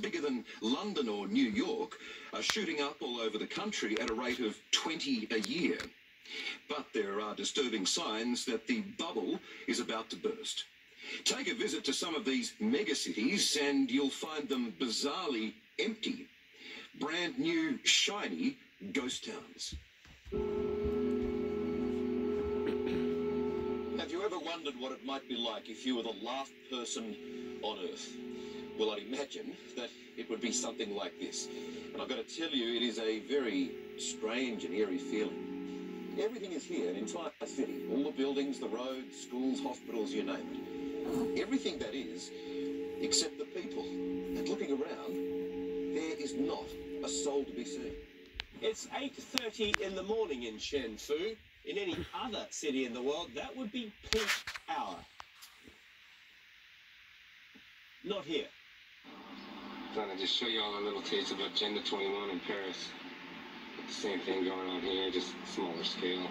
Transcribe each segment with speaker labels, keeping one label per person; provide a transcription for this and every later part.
Speaker 1: bigger than London or New York, are shooting up all over the country at a rate of 20 a year. But there are disturbing signs that the bubble is about to burst. Take a visit to some of these megacities and you'll find them bizarrely empty. Brand new, shiny ghost towns. Have you ever wondered what it might be like if you were the last person on Earth? Well, I'd imagine that it would be something like this. And I've got to tell you, it is a very strange and eerie feeling. Everything is here, an entire city. All the buildings, the roads, schools, hospitals, you name it. Everything that is, except the people. And looking around, there is not a soul to be seen.
Speaker 2: It's 8:30 in the morning in Shenfu. In any other city in the world, that would be peak hour. Not here.
Speaker 3: Thought I'd just show you all a little taste of Agenda 21 in Paris. The same thing going on here, just smaller scale.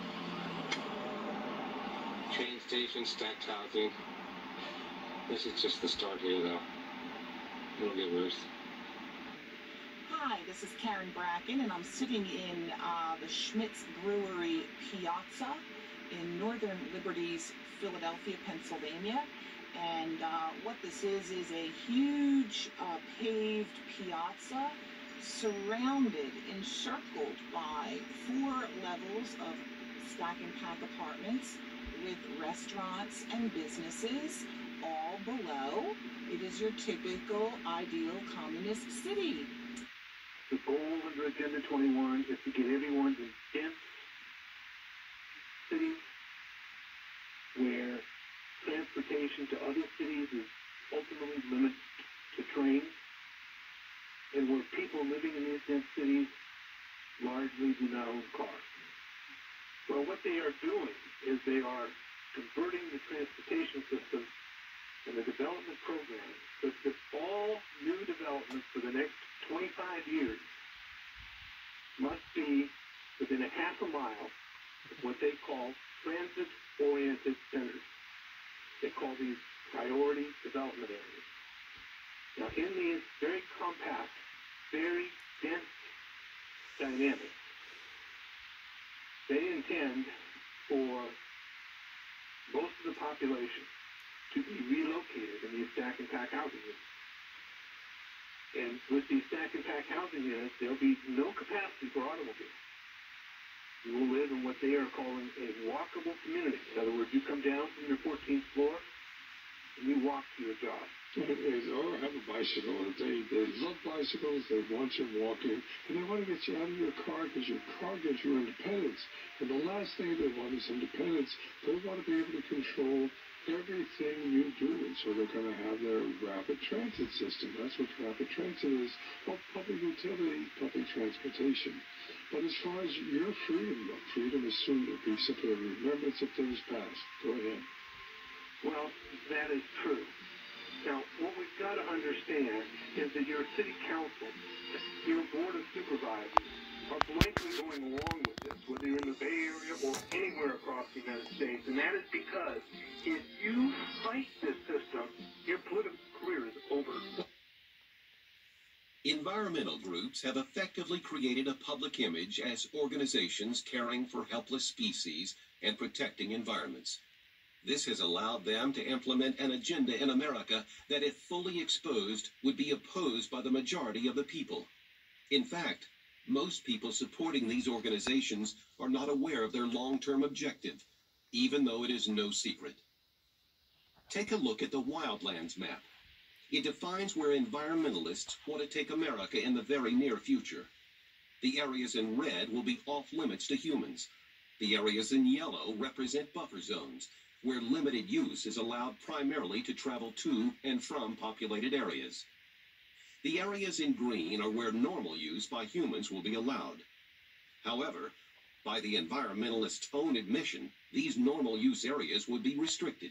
Speaker 3: Train station, stacked housing. This is just the start here, though. It'll get worse.
Speaker 4: Hi, this is Karen Bracken, and I'm sitting in the Schmitz Brewery Piazza in Northern Liberties, Philadelphia, Pennsylvania. And what this is a huge paved piazza surrounded, encircled by 4 levels of stack and pack apartments with restaurants and businesses all below. It is your typical ideal communist city.
Speaker 5: The goal under Agenda 21 is to get everyone in dense cities where transportation to other cities is ultimately limited to trains, and where people living in these dense cities largely do not own cars. Well, what they are doing is they are converting the transportation system and the development program such that all new developments for the next 25 years must be within a half a mile of what they call transit-oriented centers. They call these priority development areas. Now, in these very compact, very dense dynamics, they intend for most of the population to be relocated in these stack and pack housing units. And with these stack and pack housing units, there'll be no capacity for automobiles. You will live in what they are calling a walkable community. In other words, you come down from your 14th floor and you walk to your job.
Speaker 6: Or have a bicycle. They love bicycles, they want you walking, and they want to get you out of your car because your car gives you independence. And the last thing they want is independence. They want to be able to control everything you do, and so they're going to have their rapid transit system. That's what rapid transit is. Well, public utility, public transportation. But as far as your freedom is soon to be simply a remembrance of things past. Go ahead.
Speaker 5: Well, that is true. Now, what we've got to understand is that your city council, your board of supervisors, are blankly going along with this, whether you're in the Bay Area or anywhere across the United States. And that is because if you fight this system, your political career is over.
Speaker 7: Environmental groups have effectively created a public image as organizations caring for helpless species and protecting environments. This has allowed them to implement an agenda in America that, if fully exposed, would be opposed by the majority of the people. In fact, most people supporting these organizations are not aware of their long-term objective, even though it is no secret. Take a look at the wildlands map. It defines where environmentalists want to take America in the very near future. The areas in red will be off-limits to humans. The areas in yellow represent buffer zones, where limited use is allowed primarily to travel to and from populated areas. The areas in green are where normal use by humans will be allowed. However, by the environmentalists' own admission, these normal use areas would be restricted.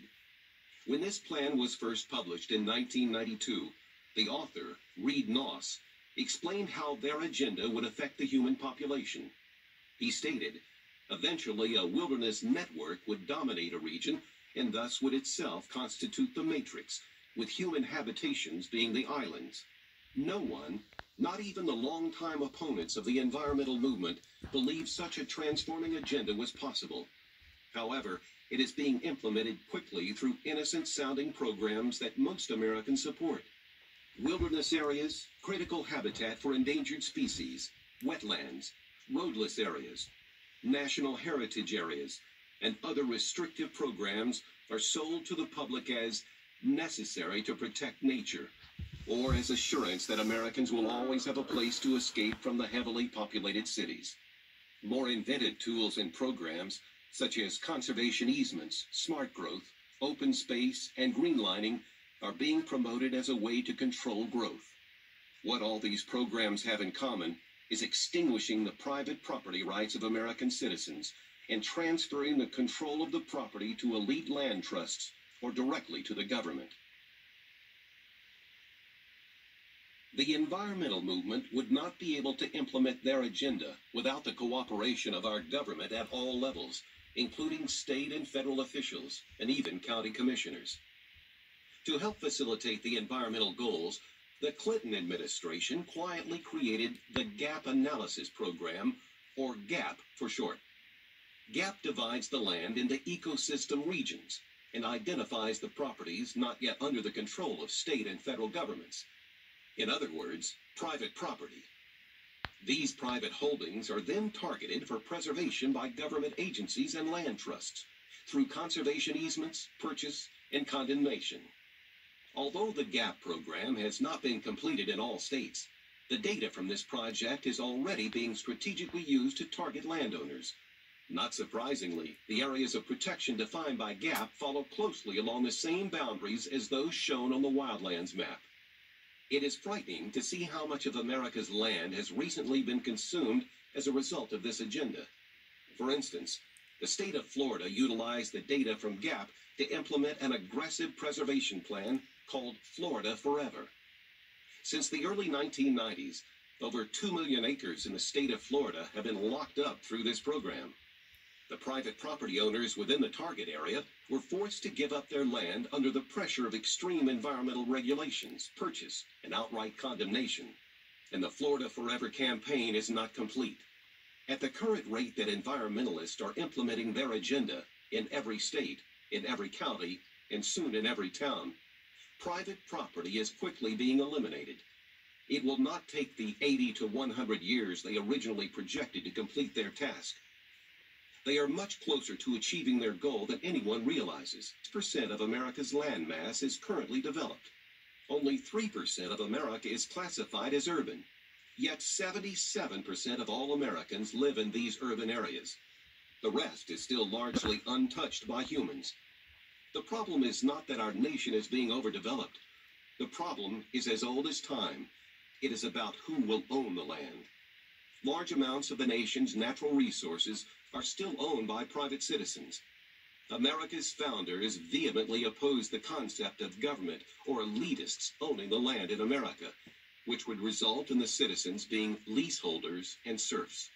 Speaker 7: When this plan was first published in 1992, the author, Reed Noss, explained how their agenda would affect the human population. He stated, eventually a wilderness network would dominate a region and thus would itself constitute the matrix, with human habitations being the islands. No one, not even the longtime opponents of the environmental movement, believed such a transforming agenda was possible. However, it is being implemented quickly through innocent-sounding programs that most Americans support. Wilderness areas, critical habitat for endangered species, wetlands, roadless areas, national heritage areas, and other restrictive programs are sold to the public as necessary to protect nature, or as assurance that Americans will always have a place to escape from the heavily populated cities. More inventive tools and programs, such as conservation easements, smart growth, open space, and greenlining, are being promoted as a way to control growth. What all these programs have in common is extinguishing the private property rights of American citizens and transferring the control of the property to elite land trusts or directly to the government. The environmental movement would not be able to implement their agenda without the cooperation of our government at all levels, including state and federal officials and even county commissioners. To help facilitate the environmental goals, the Clinton administration quietly created the Gap Analysis Program, or GAP for short. GAP divides the land into ecosystem regions and identifies the properties not yet under the control of state and federal governments. In other words, private property. These private holdings are then targeted for preservation by government agencies and land trusts through conservation easements, purchase, and condemnation. Although the GAP program has not been completed in all states, the data from this project is already being strategically used to target landowners. Not surprisingly, the areas of protection defined by GAP follow closely along the same boundaries as those shown on the wildlands map. It is frightening to see how much of America's land has recently been consumed as a result of this agenda. For instance, the state of Florida utilized the data from GAP to implement an aggressive preservation plan called Florida Forever. Since the early 1990s, over 2 million acres in the state of Florida have been locked up through this program. The private property owners within the target area were forced to give up their land under the pressure of extreme environmental regulations, purchase, and outright condemnation. And the Florida Forever campaign is not complete. At the current rate that environmentalists are implementing their agenda in every state, in every county, and soon in every town, private property is quickly being eliminated. It will not take the 80 to 100 years they originally projected to complete their task. They are much closer to achieving their goal than anyone realizes. 6% of America's land mass is currently developed. Only 3% of America is classified as urban. Yet 77% of all Americans live in these urban areas. The rest is still largely untouched by humans. The problem is not that our nation is being overdeveloped. The problem is as old as time. It is about who will own the land. Large amounts of the nation's natural resources are still owned by private citizens. America's founders vehemently opposed the concept of government or elitists owning the land in America, which would result in the citizens being leaseholders and serfs.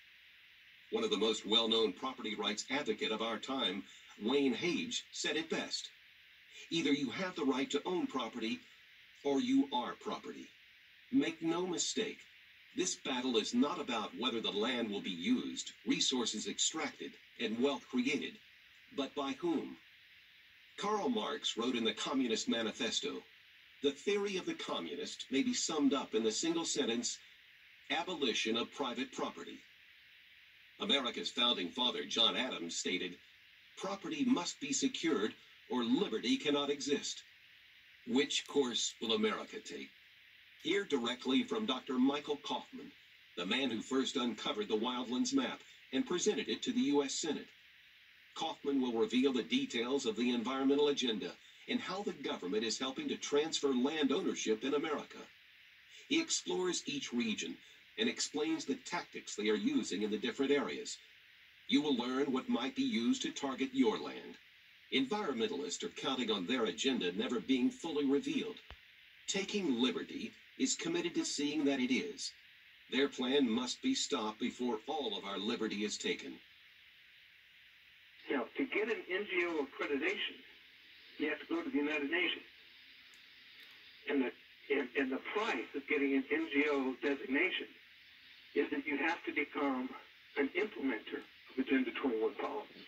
Speaker 7: One of the most well-known property rights advocates of our time, Wayne Hage, said it best. Either you have the right to own property, or you are property. Make no mistake, this battle is not about whether the land will be used, resources extracted, and wealth created, but by whom. Karl Marx wrote in the Communist Manifesto, "The theory of the communist may be summed up in the single sentence, abolition of private property." America's founding father, John Adams, stated, "Property must be secured or liberty cannot exist." Which course will America take? Hear directly from Dr. Michael Kaufman, the man who first uncovered the wildlands map and presented it to the U.S. Senate. Kaufman will reveal the details of the environmental agenda and how the government is helping to transfer land ownership in America. He explores each region and explains the tactics they are using in the different areas. You will learn what might be used to target your land. Environmentalists are counting on their agenda never being fully revealed. Taking Liberty is committed to seeing that it is. Their plan must be stopped before all of our liberty is taken.
Speaker 5: Now, to get an NGO accreditation, you have to go to the United Nations. And the And the price of getting an NGO designation is that you have to become an implementer of Agenda 21 policy.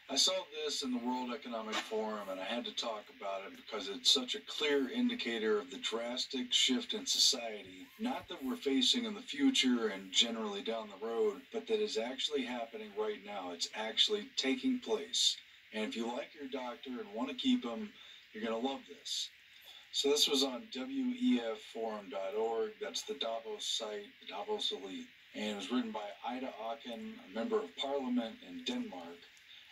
Speaker 8: I saw this in the World Economic Forum, and I had to talk about it because it's such a clear indicator of the drastic shift in society, not that we're facing in the future and generally down the road, but that is actually happening right now. It's actually taking place. And if you like your doctor and want to keep him, you're going to love this. So this was on wefforum.org. That's the Davos site, the Davos Elite. And it was written by Ida Auken, a member of parliament in Denmark.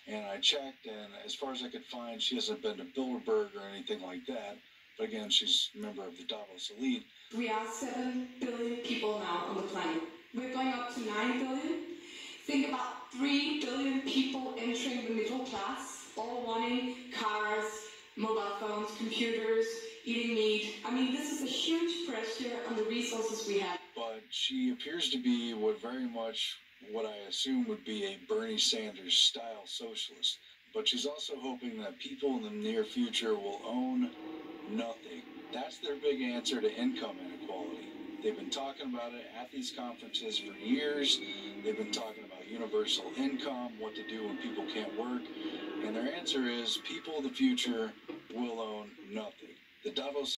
Speaker 8: And I checked, and as far as I could find, she hasn't been to Bilderberg or anything like that. But again, she's a member of the Davos Elite.
Speaker 9: We are 7 billion people now on the planet. We're going up to 9 billion. Think about 3 billion people entering the middle class, all wanting cars, mobile phones, computers, eating meat. I mean, this is a huge pressure on the resources we have.
Speaker 8: But she appears to be very much what I assume would be a Bernie Sanders style socialist. But she's also hoping that people in the near future will own nothing. That's their big answer to income inequality. They've been talking about it at these conferences for years. They've been talking about universal income, what to do when people can't work. And their answer is people of the future will own nothing. The Davos